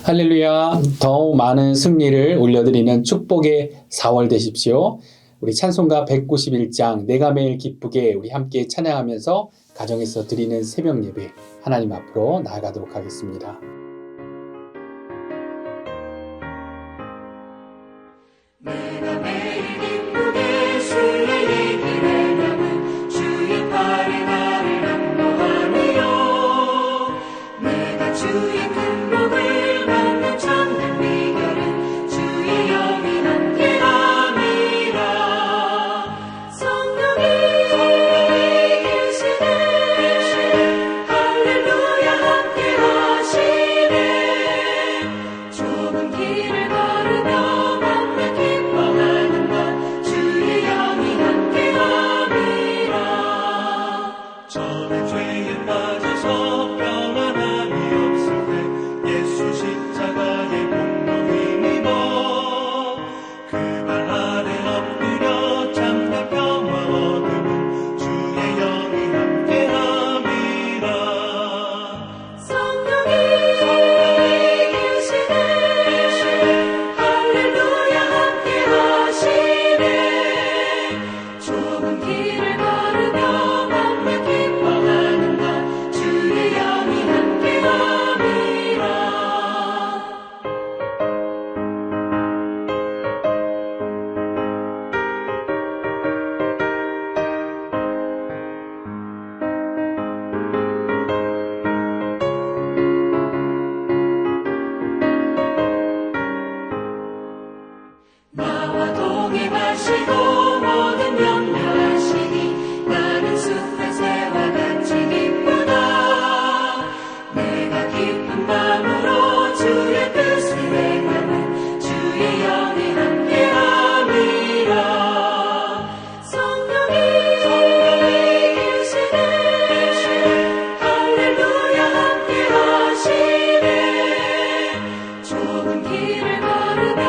할렐루야. 더 많은 승리를 올려드리는 축복의 4월 되십시오. 우리 찬송가 191장 내가 매일 기쁘게 우리 함께 찬양하면서 가정에서 드리는 새벽 예배 하나님 앞으로 나아가도록 하겠습니다. 내가 매일 기쁘게 주의 얘기를 하면 주의 팔에 나를 안보하니요. 내가 주의 큰 복을 받는 참된 비결은 주의 영이 함께함이라. 성령이 계시네 할렐루야 함께하시네. 좁은 길을 걸으며 저는 죄에 빠져서 평안함이 없을 때 예수 십자가의 공로힘입어 그 발 아래 엎드려 참된 평화 얻으면 주의 영이 함께함이라. 성령이 계시네 할렐루야 함께하시네. 좁은 길을 걸으며 나와 동행하시고 모든 염려하시니 나는 숲의 새와 같이 기쁘다. 내가 기쁜 마음으로 주의 뜻을 행하는 주의 영이 함께함이라. 성령이 계시네 할렐루야 함께하시네. 좁은 길을 걸으며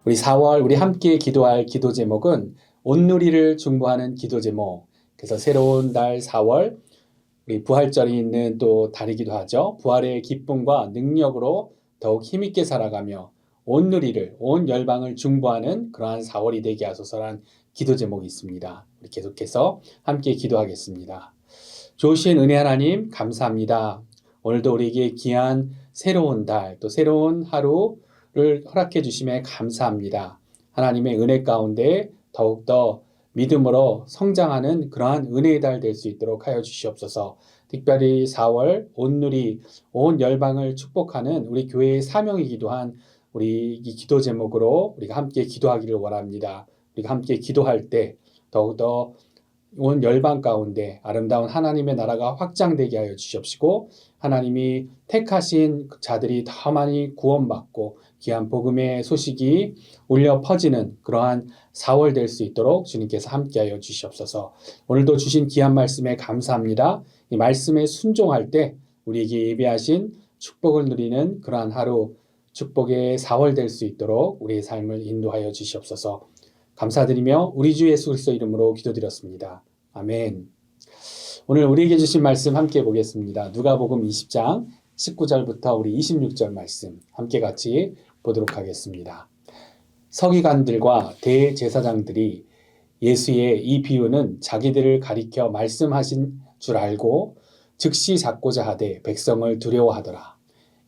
우리 4월 우리 함께 기도할 기도 제목은 온누리를 중보하는 기도 제목. 그래서 새로운 달 4월 우리 부활절이 있는 또 달이기도 하죠. 부활의 기쁨과 능력으로 더욱 힘있게 살아가며 온누리를 온 열방을 중보하는 그러한 4월이 되게 하소서란 기도 제목이 있습니다. 우리 계속해서 함께 기도하겠습니다. 좋으신 은혜 하나님 감사합니다. 오늘도 우리에게 귀한 새로운 달 또 새로운 하루를 허락해 주심에 감사합니다. 하나님의 은혜 가운데 더욱더 믿음으로 성장하는 그러한 은혜의 달 될 수 있도록 하여 주시옵소서. 특별히 4월 온누리 온 열방을 축복하는 우리 교회의 사명이기도 한 우리 이 기도 제목으로 우리가 함께 기도하기를 원합니다. 우리가 함께 기도할 때 더욱더 온 열방 가운데 아름다운 하나님의 나라가 확장되게 하여 주시옵시고 하나님이 택하신 자들이 더 많이 구원받고 귀한 복음의 소식이 울려 퍼지는 그러한 4월 될 수 있도록 주님께서 함께하여 주시옵소서. 오늘도 주신 귀한 말씀에 감사합니다. 이 말씀에 순종할 때 우리에게 예비하신 축복을 누리는 그러한 하루 축복의 4월 될 수 있도록 우리의 삶을 인도하여 주시옵소서. 감사드리며 우리 주 예수 그리스도 이름으로 기도드렸습니다. 아멘. 오늘 우리에게 주신 말씀 함께 보겠습니다. 누가복음 20장 19절부터 우리 26절 말씀 함께 같이 보도록 하겠습니다. 서기관들과 대제사장들이 예수의 이 비유는 자기들을 가리켜 말씀하신 줄 알고 즉시 잡고자 하되 백성을 두려워하더라.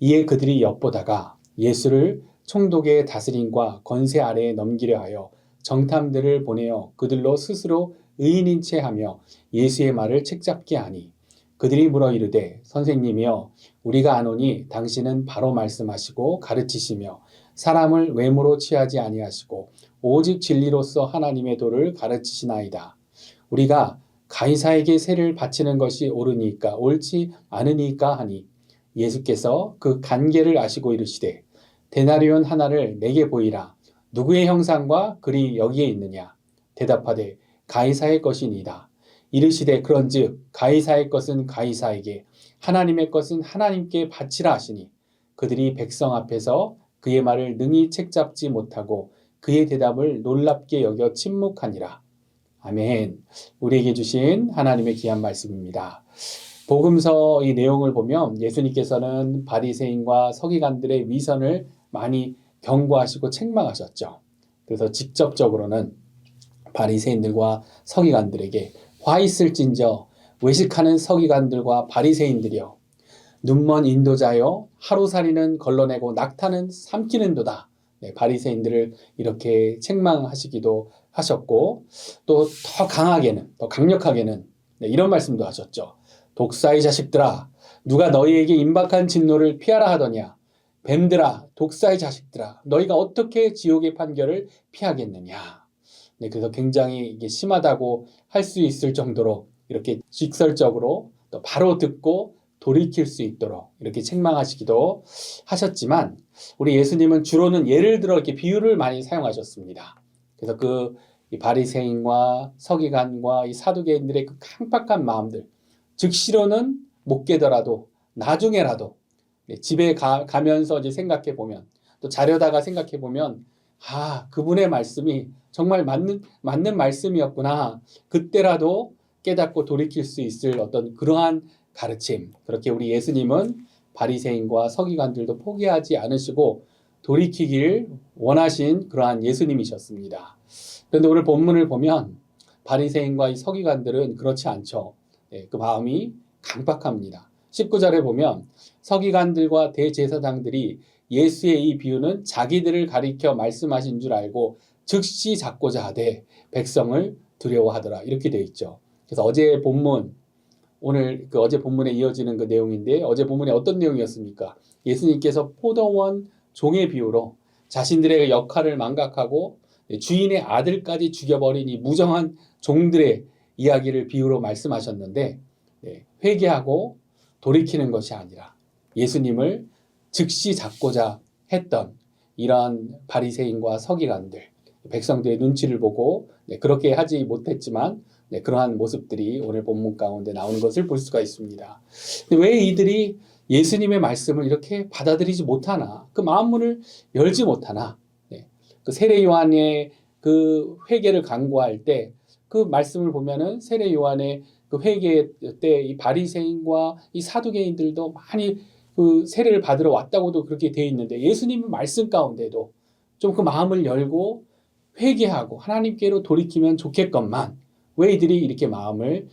이에 그들이 엿보다가 예수를 총독의 다스림과 권세 아래에 넘기려 하여 정탐들을 보내어 그들로 스스로 의인인 채 하며 예수의 말을 책잡게 하니 그들이 물어 이르되 선생님이여 우리가 아노니 당신은 바로 말씀하시고 가르치시며 사람을 외모로 취하지 아니하시고 오직 진리로서 하나님의 도를 가르치시나이다. 우리가 가이사에게 세를 바치는 것이 옳으니까 옳지 않으니까 하니 예수께서 그 간계를 아시고 이르시되 데나리온 하나를 내게 보이라. 누구의 형상과 글이 여기에 있느냐? 대답하되 가이사의 것이니이다. 이르시되 그런즉 가이사의 것은 가이사에게 하나님의 것은 하나님께 바치라 하시니 그들이 백성 앞에서 그의 말을 능히 책잡지 못하고 그의 대답을 놀랍게 여겨 침묵하니라. 아멘. 우리에게 주신 하나님의 귀한 말씀입니다. 복음서 이 내용을 보면 예수님께서는 바리새인과 서기관들의 위선을 많이 경고하시고 책망하셨죠. 그래서 직접적으로는 바리새인들과 서기관들에게 화 있을진저 외식하는 서기관들과 바리새인들이여 눈먼 인도자여 하루살이는 걸러내고 낙타는 삼키는도다. 네, 바리새인들을 이렇게 책망하시기도 하셨고 또 더 강하게는 더 강력하게는 네, 이런 말씀도 하셨죠. 독사의 자식들아 누가 너희에게 임박한 진노를 피하라 하더냐. 뱀들아 독사의 자식들아 너희가 어떻게 지옥의 판결을 피하겠느냐. 네, 그래서 굉장히 이게 심하다고 할 수 있을 정도로 이렇게 직설적으로 또 바로 듣고 돌이킬 수 있도록 이렇게 책망하시기도 하셨지만 우리 예수님은 주로는 예를 들어 이렇게 비유를 많이 사용하셨습니다. 그래서 이 바리새인과 서기관과 이 사두개인들의 그 강박한 마음들 즉시로는 못 깨더라도 나중에라도 집에 가면서 이제 생각해 보면 또 자려다가 생각해 보면 그분의 말씀이 정말 맞는 말씀이었구나. 그때라도 깨닫고 돌이킬 수 있을 어떤 그러한 가르침. 그렇게 우리 예수님은 바리새인과 서기관들도 포기하지 않으시고 돌이키길 원하신 그러한 예수님이셨습니다. 그런데 오늘 본문을 보면 바리새인과 이 서기관들은 그렇지 않죠. 네, 그 마음이 강박합니다. 19절에 보면 서기관들과 대제사장들이 예수의 이 비유는 자기들을 가리켜 말씀하신 줄 알고 즉시 잡고자 하되 백성을 두려워하더라. 이렇게 되어 있죠. 그래서 어제 본문 오늘 어제 본문에 이어지는 그 내용인데 어제 본문에 어떤 내용이었습니까? 예수님께서 포도원 종의 비유로 자신들의 역할을 망각하고 주인의 아들까지 죽여버린 이 무정한 종들의 이야기를 비유로 말씀하셨는데 회개하고 돌이키는 것이 아니라 예수님을 즉시 잡고자 했던 이러한 바리새인과 서기관들 백성들의 눈치를 보고 그렇게 하지 못했지만 그러한 모습들이 오늘 본문 가운데 나오는 것을 볼 수가 있습니다. 왜 이들이 예수님의 말씀을 이렇게 받아들이지 못하나? 그 마음문을 열지 못하나? 그 세례 요한의 그 회개를 강구할 때 그 말씀을 보면은 세례 요한의 그 회개 때 이 바리새인과 이 사두개인들도 많이 그 세례를 받으러 왔다고도 그렇게 되어 있는데 예수님의 말씀 가운데도 좀 그 마음을 열고 회개하고 하나님께로 돌이키면 좋겠건만 왜 이들이 이렇게 마음을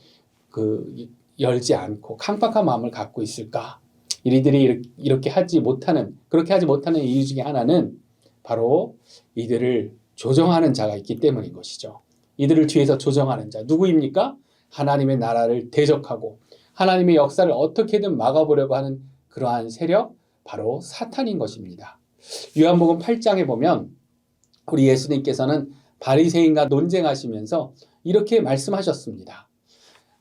열지 않고 강박한 마음을 갖고 있을까? 이들이 이렇게 그렇게 하지 못하는 이유 중에 하나는 바로 이들을 조정하는 자가 있기 때문인 것이죠. 이들을 뒤에서 조정하는 자 누구입니까? 하나님의 나라를 대적하고 하나님의 역사를 어떻게든 막아보려고 하는 그러한 세력 바로 사탄인 것입니다. 요한복음 8장에 보면 우리 예수님께서는 바리새인과 논쟁하시면서 이렇게 말씀하셨습니다.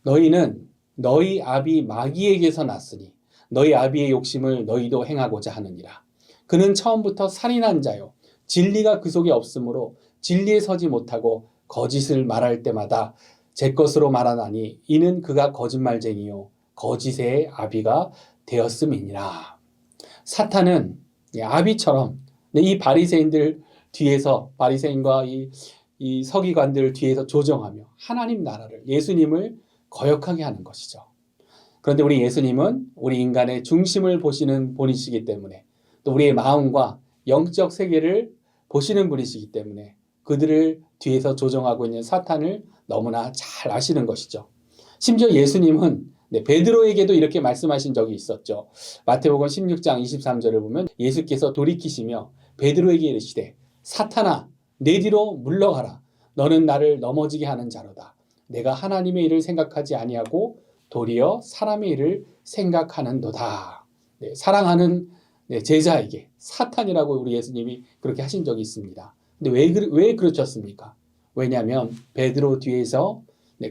너희는 너희 아비 마귀에게서 났으니 너희 아비의 욕심을 너희도 행하고자 하느니라. 그는 처음부터 살인한 자요 진리가 그 속에 없으므로 진리에 서지 못하고 거짓을 말할 때마다 제 것으로 말하나니 이는 그가 거짓말쟁이요 거짓의 아비가 되었음이니라. 사탄은 아비처럼 이 바리새인들 뒤에서 바리새인과 이 서기관들 뒤에서 조정하며 하나님 나라를 예수님을 거역하게 하는 것이죠. 그런데 우리 예수님은 우리 인간의 중심을 보시는 분이시기 때문에 또 우리의 마음과 영적 세계를 보시는 분이시기 때문에 그들을 뒤에서 조정하고 있는 사탄을 너무나 잘 아시는 것이죠. 심지어 예수님은 베드로에게도 이렇게 말씀하신 적이 있었죠. 마태복음 16장 23절을 보면 예수께서 돌이키시며 베드로에게 이르시되 사탄아 내 뒤로 물러가라. 너는 나를 넘어지게 하는 자로다. 내가 하나님의 일을 생각하지 아니하고 도리어 사람의 일을 생각하는도다. 네, 사랑하는 제자에게 사탄이라고 우리 예수님이 그렇게 하신 적이 있습니다. 근데 왜 그러셨습니까? 왜냐하면 베드로 뒤에서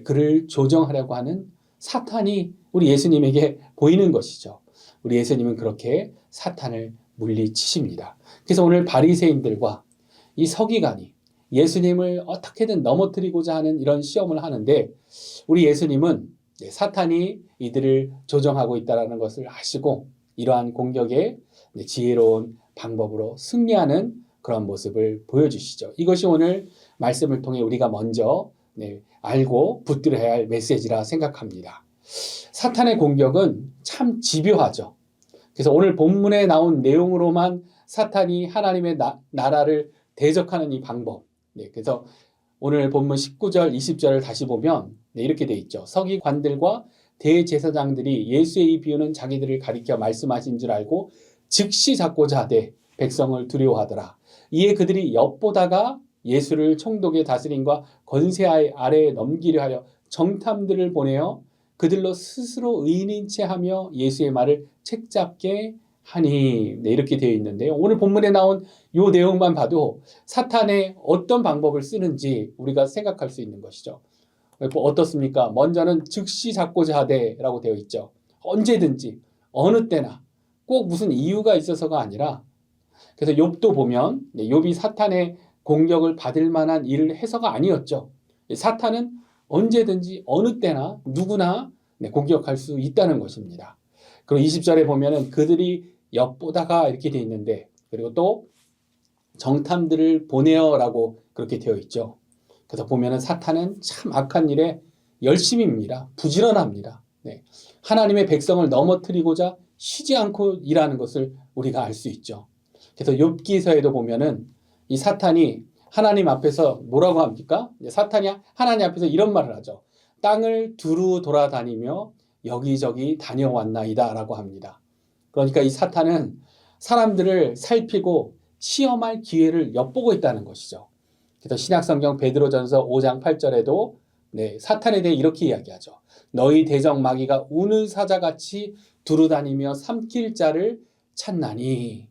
그를 조정하려고 하는 사탄이 우리 예수님에게 보이는 것이죠. 우리 예수님은 그렇게 사탄을 물리치십니다. 그래서 오늘 바리새인들과 이 서기관이 예수님을 어떻게든 넘어뜨리고자 하는 이런 시험을 하는데 우리 예수님은 사탄이 이들을 조정하고 있다는 것을 아시고 이러한 공격에 지혜로운 방법으로 승리하는 그런 모습을 보여주시죠. 이것이 오늘 말씀을 통해 우리가 먼저 알고 붙들어야 할 메시지라 생각합니다. 사탄의 공격은 참 집요하죠. 그래서 오늘 본문에 나온 내용으로만 사탄이 하나님의 나라를 대적하는 이 방법. 그래서 오늘 본문 19절, 20절을 다시 보면 이렇게 돼 있죠. 서기관들과 대제사장들이 예수의 이 비유는 자기들을 가리켜 말씀하신 줄 알고 즉시 잡고자 하되 백성을 두려워하더라. 이에 그들이 엿보다가 예수를 총독의 다스림과 권세 아래에 넘기려 하여 정탐들을 보내어 그들로 스스로 의인인 채 하며 예수의 말을 책잡게 하니. 이렇게 되어 있는데요. 오늘 본문에 나온 이 내용만 봐도 사탄의 어떤 방법을 쓰는지 우리가 생각할 수 있는 것이죠. 어떻습니까? 먼저는 즉시 잡고자 하되라고 되어 있죠. 언제든지 어느 때나 꼭 무슨 이유가 있어서가 아니라 그래서 욥도 보면 욥이 사탄의 공격을 받을 만한 일을 해서가 아니었죠. 사탄은 언제든지 어느 때나 누구나 공격할 수 있다는 것입니다. 그리고 20절에 보면은 그들이 엿보다가 이렇게 되어 있는데 그리고 또 정탐들을 보내어라고 그렇게 되어 있죠. 그래서 보면은 사탄은 참 악한 일에 열심입니다. 부지런합니다. 하나님의 백성을 넘어뜨리고자 쉬지 않고 일하는 것을 우리가 알 수 있죠. 그래서 욥기서에도 보면은 이 사탄이 하나님 앞에서 뭐라고 합니까? 사탄이 하나님 앞에서 이런 말을 하죠. 땅을 두루 돌아다니며 여기저기 다녀왔나이다 라고 합니다. 그러니까 이 사탄은 사람들을 살피고 시험할 기회를 엿보고 있다는 것이죠. 그래서 신약성경 베드로전서 5장 8절에도 사탄에 대해 이렇게 이야기하죠. 너희 대적 마귀가 우는 사자같이 두루다니며 삼킬 자를 찾나니.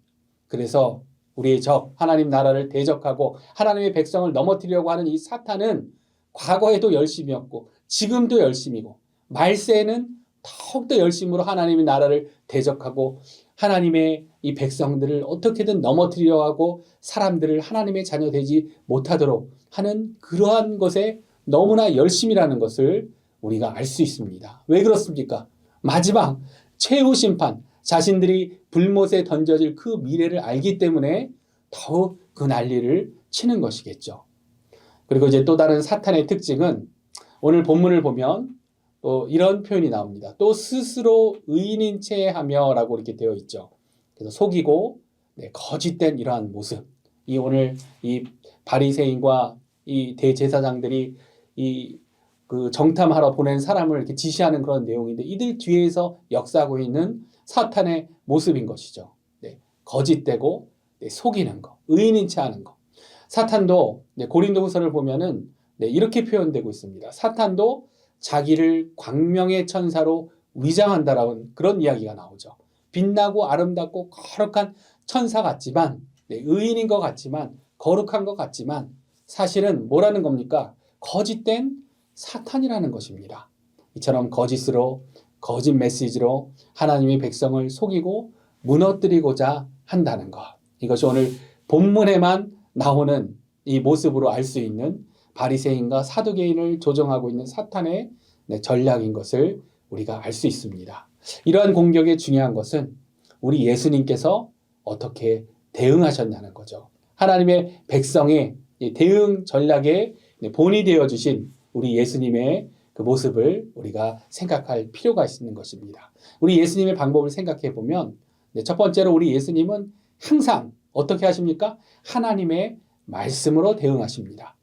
그래서 우리의 적 하나님 나라를 대적하고 하나님의 백성을 넘어뜨리려고 하는 이 사탄은 과거에도 열심이었고 지금도 열심이고 말세에는 더욱더 열심으로 하나님의 나라를 대적하고 하나님의 이 백성들을 어떻게든 넘어뜨리려고 하고 사람들을 하나님의 자녀 되지 못하도록 하는 그러한 것에 너무나 열심이라는 것을 우리가 알 수 있습니다. 왜 그렇습니까? 마지막 최후 심판, 자신들이 불못에 던져질 그 미래를 알기 때문에 더욱 그 난리를 치는 것이겠죠. 그리고 이제 또 다른 사탄의 특징은 오늘 본문을 보면 또 이런 표현이 나옵니다. 또 스스로 의인인 채 하며 라고 이렇게 되어 있죠. 그래서 속이고 거짓된 이러한 모습. 이 오늘 이 바리새인과 이 대제사장들이 그 정탐하러 보낸 사람을 이렇게 지시하는 그런 내용인데 이들 뒤에서 역사하고 있는 사탄의 모습인 것이죠. 거짓되고 속이는 거, 의인인 채 하는 거. 사탄도 고린도후서를 보면은 이렇게 표현되고 있습니다. 사탄도 자기를 광명의 천사로 위장한다라는 그런 이야기가 나오죠. 빛나고 아름답고 거룩한 천사 같지만 의인인 것 같지만 거룩한 것 같지만 사실은 뭐라는 겁니까? 거짓된 사탄이라는 것입니다. 이처럼 거짓으로 거짓 메시지로 하나님의 백성을 속이고 무너뜨리고자 한다는 것. 이것이 오늘 본문에만 나오는 이 모습으로 알 수 있는 바리새인과 사두개인을 조종하고 있는 사탄의 전략인 것을 우리가 알 수 있습니다. 이러한 공격의 중요한 것은 우리 예수님께서 어떻게 대응하셨냐는 거죠. 하나님의 백성의 대응 전략의 본이 되어주신 우리 예수님의 그 모습을 우리가 생각할 필요가 있는 것입니다. 우리 예수님의 방법을 생각해 보면 첫 번째로 우리 예수님은 항상 어떻게 하십니까? 하나님의 말씀으로 대응하십니다.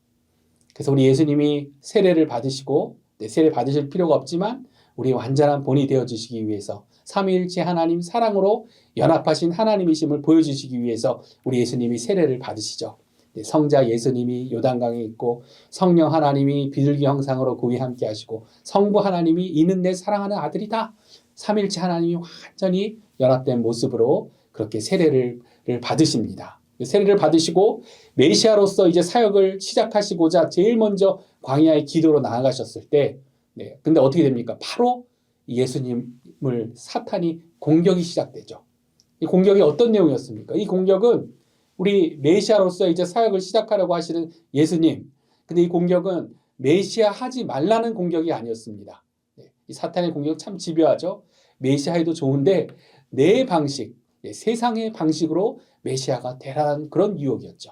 그래서 우리 예수님이 세례를 받으시고 세례 받으실 필요가 없지만 우리 완전한 본이 되어주시기 위해서 삼위일체 하나님 사랑으로 연합하신 하나님이심을 보여주시기 위해서 우리 예수님이 세례를 받으시죠. 성자 예수님이 요단강에 있고 성령 하나님이 비둘기 형상으로 그 위에 함께 하시고 성부 하나님이 이는 내 사랑하는 아들이다. 삼일체 하나님이 완전히 연합된 모습으로 그렇게 세례를 받으십니다. 세례를 받으시고 메시아로서 이제 사역을 시작하시고자 제일 먼저 광야의 기도로 나아가셨을 때, 근데 어떻게 됩니까? 바로 예수님을 사탄이 공격이 시작되죠. 이 공격이 어떤 내용이었습니까? 이 공격은 우리 메시아로서 이제 사역을 시작하려고 하시는 예수님. 근데 이 공격은 메시아 하지 말라는 공격이 아니었습니다. 이 사탄의 공격 참 집요하죠. 메시아에도 좋은데 내 방식, 세상의 방식으로 메시아가 되라는 그런 유혹이었죠.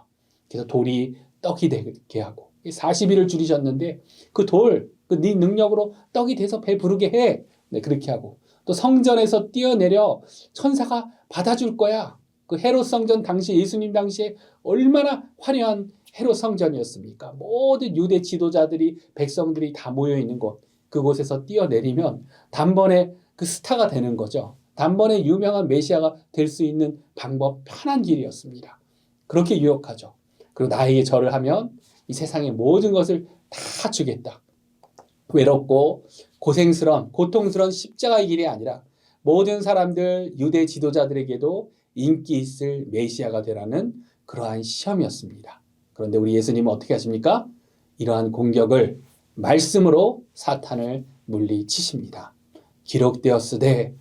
그래서 돌이 떡이 되게 하고 40일을 줄이셨는데 그 돌, 네 능력으로 떡이 돼서 배 부르게 해. 그렇게 하고 또 성전에서 뛰어내려 천사가 받아줄 거야. 그 헤롯 성전 당시 예수님 당시에 얼마나 화려한 헤롯 성전이었습니까? 모든 유대 지도자들이 백성들이 다 모여 있는 곳 그곳에서 뛰어내리면 단번에 그 스타가 되는 거죠. 단번에 유명한 메시아가 될 수 있는 방법 편한 길이었습니다. 그렇게 유혹하죠. 그리고 나에게 절을 하면 이 세상의 모든 것을 다 주겠다. 외롭고 고생스러운 고통스러운 십자가의 길이 아니라 모든 사람들 유대 지도자들에게도 인기 있을 메시아가 되라는 그러한 시험이었습니다. 그런데 우리 예수님은 어떻게 하십니까? 이러한 공격을 말씀으로 사탄을 물리치십니다. 기록되었으되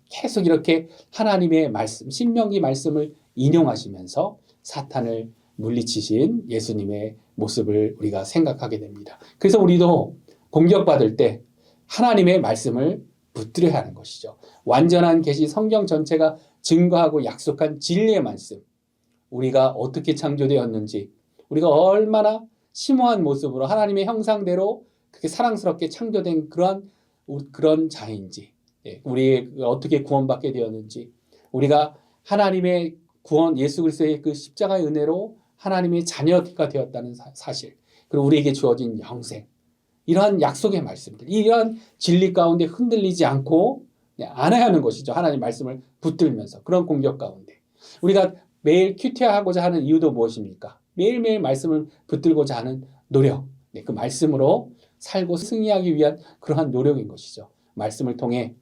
계속 이렇게 하나님의 말씀, 신명기 말씀을 인용하시면서 사탄을 물리치신 예수님의 모습을 우리가 생각하게 됩니다. 그래서 우리도 공격받을 때 하나님의 말씀을 붙들어야 하는 것이죠. 완전한 계시 성경 전체가 증거하고 약속한 진리의 말씀, 우리가 어떻게 창조되었는지, 우리가 얼마나 심오한 모습으로 하나님의 형상대로 그렇게 사랑스럽게 창조된 그런 자인지, 우리 어떻게 구원받게 되었는지, 우리가 하나님의 구원 예수 그리스도의 그 십자가의 은혜로 하나님의 자녀가 되었다는 사실, 그리고 우리에게 주어진 영생, 이러한 약속의 말씀들, 이러한 진리 가운데 흔들리지 않고 안아야 하는 것이죠. 하나님 말씀을 붙들면서 그런 공격 가운데 우리가 매일 큐티하고자 하는 이유도 무엇입니까? 매일매일 말씀을 붙들고자 하는 노력, 그 말씀으로 살고 승리하기 위한 그러한 노력인 것이죠. 말씀을 통해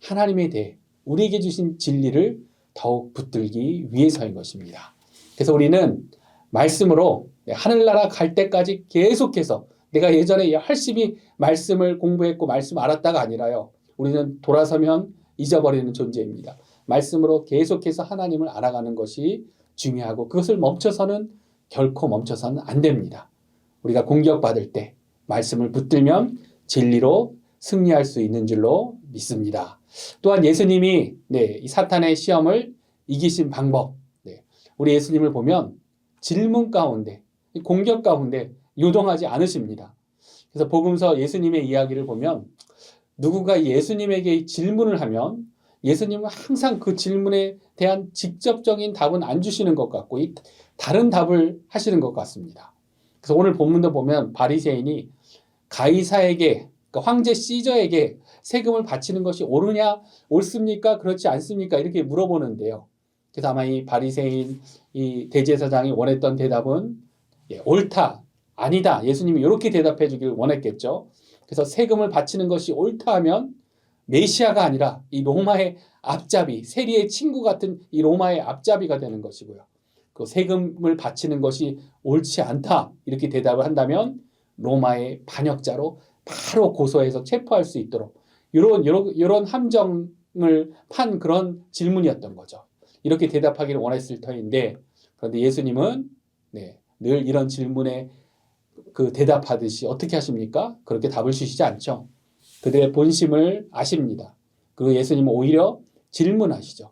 하나님에 대해 우리에게 주신 진리를 더욱 붙들기 위해서인 것입니다. 그래서 우리는 말씀으로 하늘나라 갈 때까지 계속해서 내가 예전에 열심히 말씀을 공부했고 말씀 알았다가 아니라요. 우리는 돌아서면 잊어버리는 존재입니다. 말씀으로 계속해서 하나님을 알아가는 것이 중요하고 그것을 결코 멈춰서는 안 됩니다. 우리가 공격받을 때 말씀을 붙들면 진리로 승리할 수 있는 줄로 믿습니다. 또한 예수님이 이 사탄의 시험을 이기신 방법, 우리 예수님을 보면 질문 가운데, 공격 가운데 요동하지 않으십니다. 그래서 복음서 예수님의 이야기를 보면 누군가 예수님에게 질문을 하면 예수님은 항상 그 질문에 대한 직접적인 답은 안 주시는 것 같고 다른 답을 하시는 것 같습니다. 그래서 오늘 본문도 보면 바리새인이 가이사에게, 그러니까 황제 시저에게 세금을 바치는 것이 옳습니까? 그렇지 않습니까? 이렇게 물어보는데요. 그래서 아마 이 바리새인 이 대제사장이 원했던 대답은 옳다, 아니다. 예수님이 이렇게 대답해 주길 원했겠죠. 그래서 세금을 바치는 것이 옳다 하면 메시아가 아니라 이 로마의 앞잡이, 세리의 친구 같은 이 로마의 앞잡이가 되는 것이고요. 그 세금을 바치는 것이 옳지 않다 이렇게 대답을 한다면 로마의 반역자로 바로 고소해서 체포할 수 있도록 이런 함정을 판 그런 질문이었던 거죠. 이렇게 대답하기를 원했을 터인데 그런데 예수님은 늘 이런 질문에 그 대답하듯이 어떻게 하십니까? 그렇게 답을 주시지 않죠. 그들의 본심을 아십니다. 그리고 예수님은 오히려 질문하시죠.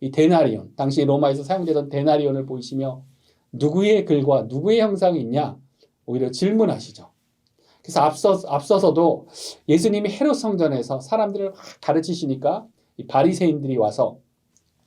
이 데나리온, 당시 로마에서 사용되던 데나리온을 보이시며 누구의 글과 누구의 형상이 있냐? 오히려 질문하시죠. 그래서 앞서서도 예수님이 헤롯 성전에서 사람들을 막 가르치시니까 이 바리새인들이 와서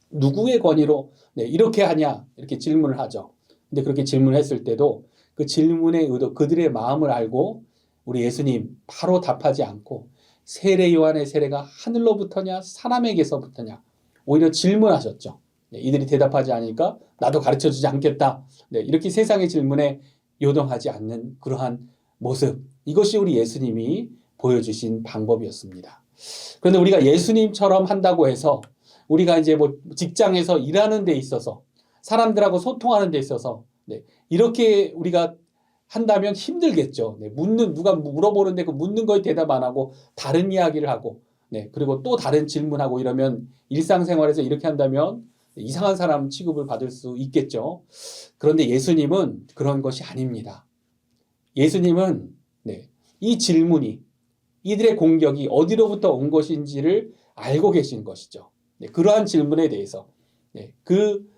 누구의 권위로 이렇게 하냐? 이렇게 질문을 하죠. 근데 그렇게 질문했을 때도 그 질문의 의도, 그들의 마음을 알고 우리 예수님 바로 답하지 않고 세례 요한의 세례가 하늘로부터냐 사람에게서부터냐 오히려 질문하셨죠. 네, 이들이 대답하지 않으니까 나도 가르쳐주지 않겠다. 네, 이렇게 세상의 질문에 요동하지 않는 그러한 모습. 이것이 우리 예수님이 보여주신 방법이었습니다. 그런데 우리가 예수님처럼 한다고 해서 우리가 이제 뭐 직장에서 일하는 데 있어서 사람들하고 소통하는 데 있어서 네, 이렇게 우리가 한다면 힘들겠죠. 네, 누가 물어보는데 그 묻는 거에 대답 안 하고 다른 이야기를 하고 네, 그리고 또 다른 질문하고 이러면 일상생활에서 이렇게 한다면 이상한 사람 취급을 받을 수 있겠죠. 그런데 예수님은 그런 것이 아닙니다. 예수님은 네, 이 질문이 이들의 공격이 어디로부터 온 것인지를 알고 계신 것이죠. 네, 그러한 질문에 대해서 네, 그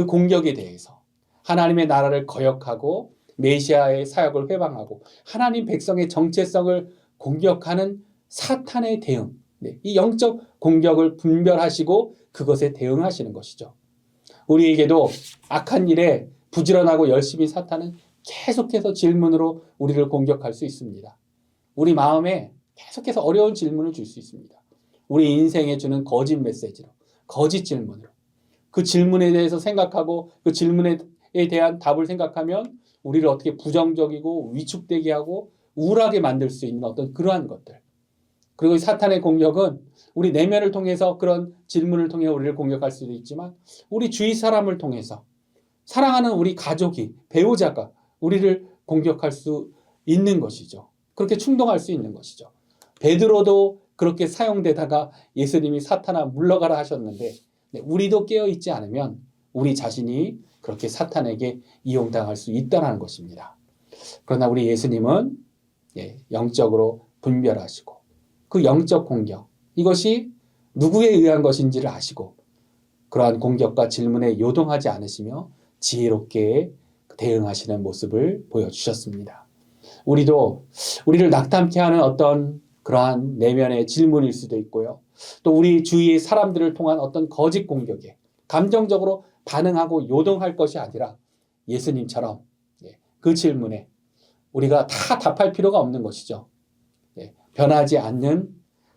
공격에 대해서 하나님의 나라를 거역하고 메시아의 사역을 회방하고 하나님 백성의 정체성을 공격하는 사탄의 대응, 네, 이 영적 공격을 분별하시고 그것에 대응하시는 것이죠. 우리에게도 악한 일에 부지런하고 열심히 사탄은 계속해서 질문으로 우리를 공격할 수 있습니다. 우리 마음에 계속해서 어려운 질문을 줄 수 있습니다. 우리 인생에 주는 거짓 메시지로, 거짓 질문으로. 그 질문에 대해서 생각하고 그 질문에 대한 답을 생각하면 우리를 어떻게 부정적이고 위축되게 하고 우울하게 만들 수 있는 어떤 그러한 것들. 그리고 사탄의 공격은 우리 내면을 통해서 그런 질문을 통해 우리를 공격할 수도 있지만 우리 주위 사람을 통해서 사랑하는 우리 가족이, 배우자가 우리를 공격할 수 있는 것이죠. 그렇게 충동할 수 있는 것이죠. 베드로도 그렇게 사용되다가 예수님이 사탄아 물러가라 하셨는데 우리도 깨어있지 않으면 우리 자신이 그렇게 사탄에게 이용당할 수 있다는 것입니다. 그러나 우리 예수님은 영적으로 분별하시고 그 영적 공격, 이것이 누구에 의한 것인지를 아시고 그러한 공격과 질문에 요동하지 않으시며 지혜롭게 대응하시는 모습을 보여주셨습니다. 우리도 우리를 낙담케 하는 어떤 그러한 내면의 질문일 수도 있고요. 또 우리 주위의 사람들을 통한 어떤 거짓 공격에 감정적으로 반응하고 요동할 것이 아니라 예수님처럼 그 질문에 우리가 다 답할 필요가 없는 것이죠. 변하지 않는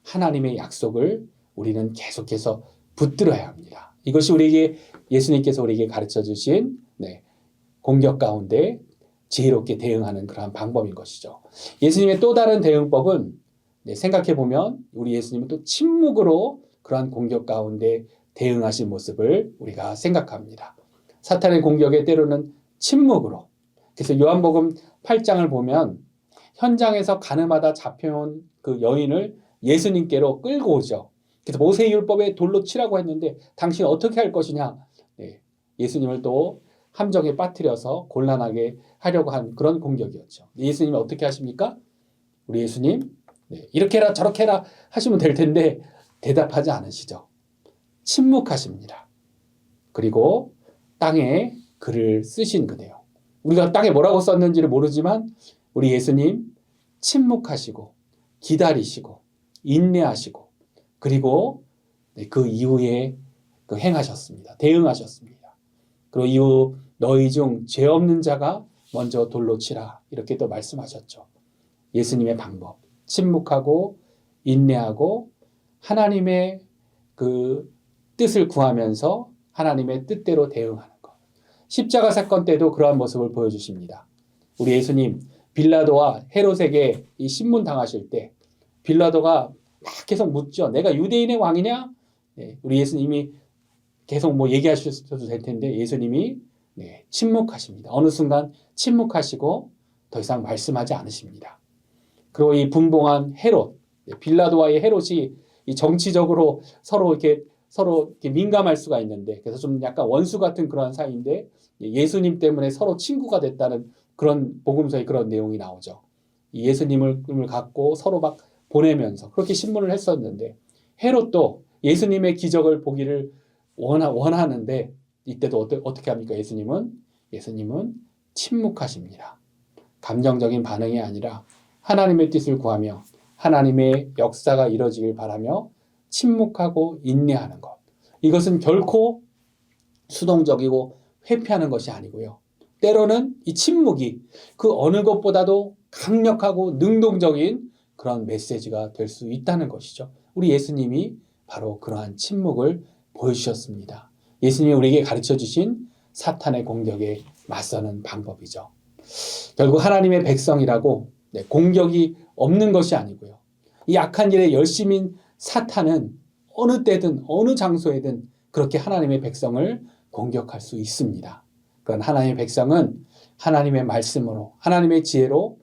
하나님의 약속을 우리는 계속해서 붙들어야 합니다. 이것이 우리에게 예수님께서 우리에게 가르쳐 주신 공격 가운데 지혜롭게 대응하는 그러한 방법인 것이죠. 예수님의 또 다른 대응법은 생각해 보면 우리 예수님은 또 침묵으로 그러한 공격 가운데 대응하신 모습을 우리가 생각합니다. 사탄의 공격에 때로는 침묵으로. 그래서 요한복음 8장을 보면 현장에서 가늠하다 잡혀온 그 여인을 예수님께로 끌고 오죠. 그래서 모세율법에 돌로 치라고 했는데 당신 어떻게 할 것이냐. 예수님을 또 함정에 빠뜨려서 곤란하게 하려고 한 그런 공격이었죠. 예수님이 어떻게 하십니까? 우리 예수님 이렇게 해라 저렇게 해라 하시면 될 텐데 대답하지 않으시죠. 침묵하십니다. 그리고 땅에 글을 쓰신 그대요. 우리가 땅에 뭐라고 썼는지를 모르지만 우리 예수님 침묵하시고 기다리시고 인내하시고 그리고 그 이후에 행하셨습니다. 대응하셨습니다. 그리고 이후 너희 중 죄 없는 자가 먼저 돌로 치라 이렇게 또 말씀하셨죠. 예수님의 방법, 침묵하고 인내하고 하나님의 그 뜻을 구하면서 하나님의 뜻대로 대응하는 것. 십자가 사건 때도 그러한 모습을 보여주십니다. 우리 예수님 빌라도와 헤롯에게 이 신문 당하실 때 빌라도가 막 계속 묻죠. 내가 유대인의 왕이냐? 우리 예수님이 계속 뭐 얘기하셔도 될 텐데 예수님이 침묵하십니다. 어느 순간 침묵하시고 더 이상 말씀하지 않으십니다. 그리고 이 분봉한 헤롯, 빌라도와의 헤롯이 이 정치적으로 서로 이렇게 민감할 수가 있는데 그래서 좀 약간 원수 같은 그런 사이인데 예수님 때문에 서로 친구가 됐다는 그런 복음서에 그런 내용이 나오죠. 예수님을 갖고 서로 막 보내면서 그렇게 신문을 했었는데 헤롯도 예수님의 기적을 보기를 원하는데 이때도 어떻게 합니까? 예수님은 침묵하십니다. 감정적인 반응이 아니라 하나님의 뜻을 구하며 하나님의 역사가 이루어지길 바라며 침묵하고 인내하는 것. 이것은 결코 수동적이고 회피하는 것이 아니고요. 때로는 이 침묵이 그 어느 것보다도 강력하고 능동적인 그런 메시지가 될 수 있다는 것이죠. 우리 예수님이 바로 그러한 침묵을 보여주셨습니다. 예수님이 우리에게 가르쳐 주신 사탄의 공격에 맞서는 방법이죠. 결국 하나님의 백성이라고 공격이 없는 것이 아니고요. 이 악한 일에 열심인 사탄은 어느 때든 어느 장소에든 그렇게 하나님의 백성을 공격할 수 있습니다. 그런 하나님의 백성은 하나님의 말씀으로, 하나님의 지혜로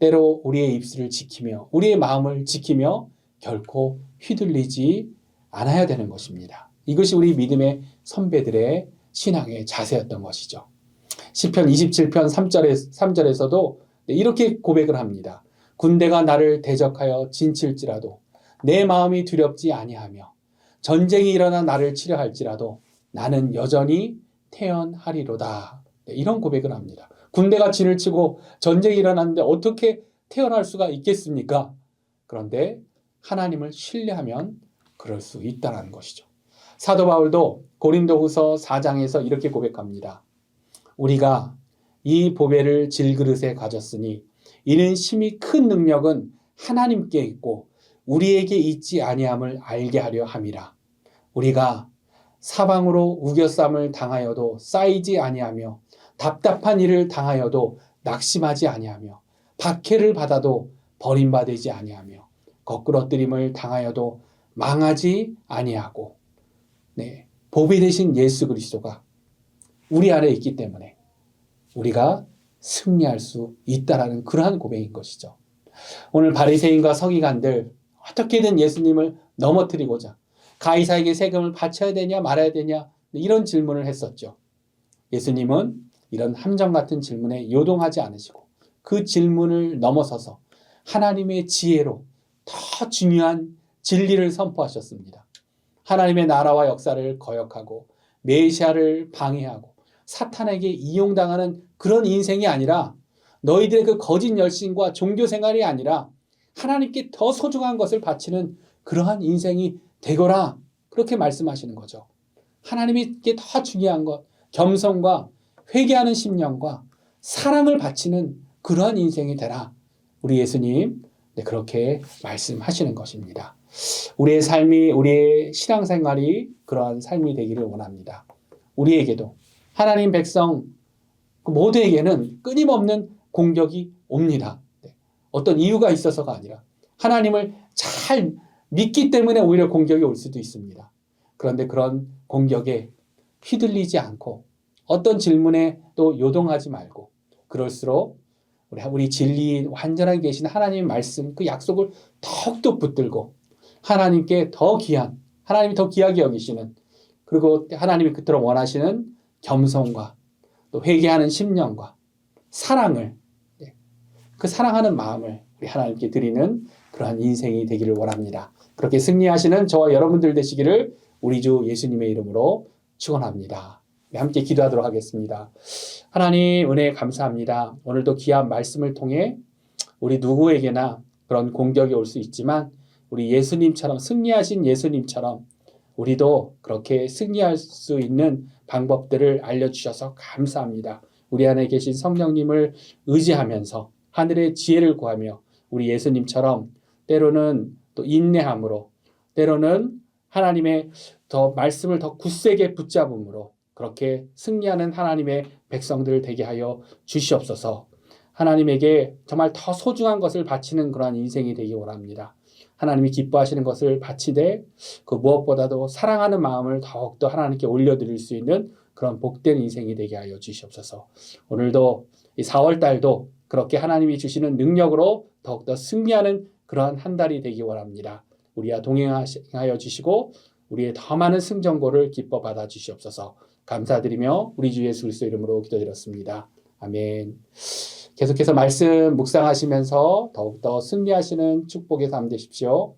때로 우리의 입술을 지키며 우리의 마음을 지키며 결코 휘둘리지 않아야 되는 것입니다. 이것이 우리 믿음의 선배들의 신앙의 자세였던 것이죠. 시편 27편 3절에서도 이렇게 고백을 합니다. 군대가 나를 대적하여 진칠지라도 내 마음이 두렵지 아니하며 전쟁이 일어나 나를 치려 할지라도 나는 여전히 태어나리로다. 이런 고백을 합니다. 군대가 진을 치고 전쟁이 일어났는데 어떻게 태어날 수가 있겠습니까? 그런데 하나님을 신뢰하면 그럴 수 있다는 것이죠. 사도 바울도 고린도후서 4장에서 이렇게 고백합니다. 우리가 이 보배를 질그릇에 가졌으니 이는 심히 큰 능력은 하나님께 있고 우리에게 있지 아니함을 알게 하려 함이라. 우리가 사방으로 우겨쌈을 당하여도 쌓이지 아니하며 답답한 일을 당하여도 낙심하지 아니하며 박해를 받아도 버림받지 아니하며 거꾸러뜨림을 당하여도 망하지 아니하고 보배 되신 예수 그리스도가 우리 안에 있기 때문에 우리가 승리할 수 있다라는 그러한 고백인 것이죠. 오늘 바리새인과 서기관들 어떻게든 예수님을 넘어뜨리고자 가이사에게 세금을 바쳐야 되냐 말아야 되냐 이런 질문을 했었죠. 예수님은 이런 함정 같은 질문에 요동하지 않으시고 그 질문을 넘어서서 하나님의 지혜로 더 중요한 진리를 선포하셨습니다. 하나님의 나라와 역사를 거역하고 메시아를 방해하고 사탄에게 이용당하는 그런 인생이 아니라 너희들의 그 거짓 열심과 종교 생활이 아니라 하나님께 더 소중한 것을 바치는 그러한 인생이 되거라. 그렇게 말씀하시는 거죠. 하나님께 더 중요한 것, 겸손과 회개하는 심령과 사랑을 바치는 그러한 인생이 되라. 우리 예수님 그렇게 말씀하시는 것입니다. 우리의 삶이, 우리의 신앙생활이 그러한 삶이 되기를 원합니다. 우리에게도 하나님 백성 모두에게는 끊임없는 공격이 옵니다. 어떤 이유가 있어서가 아니라 하나님을 잘 믿기 때문에 오히려 공격이 올 수도 있습니다. 그런데 그런 공격에 휘둘리지 않고 어떤 질문에 또 요동하지 말고 그럴수록 우리 진리 완전하게 계신 하나님의 말씀 그 약속을 더욱더 붙들고 하나님께 더 귀한, 하나님이 더 귀하게 여기시는 그리고 하나님이 그토록 원하시는 겸손과 또 회개하는 심령과 사랑을 그 사랑하는 마음을 우리 하나님께 드리는 그러한 인생이 되기를 원합니다. 그렇게 승리하시는 저와 여러분들 되시기를 우리 주 예수님의 이름으로 축원합니다. 함께 기도하도록 하겠습니다. 하나님 은혜 감사합니다. 오늘도 귀한 말씀을 통해 우리 누구에게나 그런 공격이 올 수 있지만 우리 예수님처럼 승리하신 예수님처럼 우리도 그렇게 승리할 수 있는 방법들을 알려주셔서 감사합니다. 우리 안에 계신 성령님을 의지하면서 하늘의 지혜를 구하며 우리 예수님처럼 때로는 또 인내함으로 때로는 하나님의 더 말씀을 더 굳세게 붙잡음으로 그렇게 승리하는 하나님의 백성들 되게 하여 주시옵소서. 하나님에게 정말 더 소중한 것을 바치는 그러한 인생이 되기 원합니다. 하나님이 기뻐하시는 것을 바치되 그 무엇보다도 사랑하는 마음을 더욱더 하나님께 올려드릴 수 있는 그런 복된 인생이 되게 하여 주시옵소서. 오늘도 이 4월 달도 그렇게 하나님이 주시는 능력으로 더욱더 승리하는 그러한 한 달이 되기 원합니다. 우리와 동행하여 주시고 우리의 더 많은 승전고를 기뻐 받아 주시옵소서. 감사드리며 우리 주 예수 그리스도 이름으로 기도드렸습니다. 아멘. 계속해서 말씀 묵상하시면서 더욱더 승리하시는 축복의 삶 되십시오.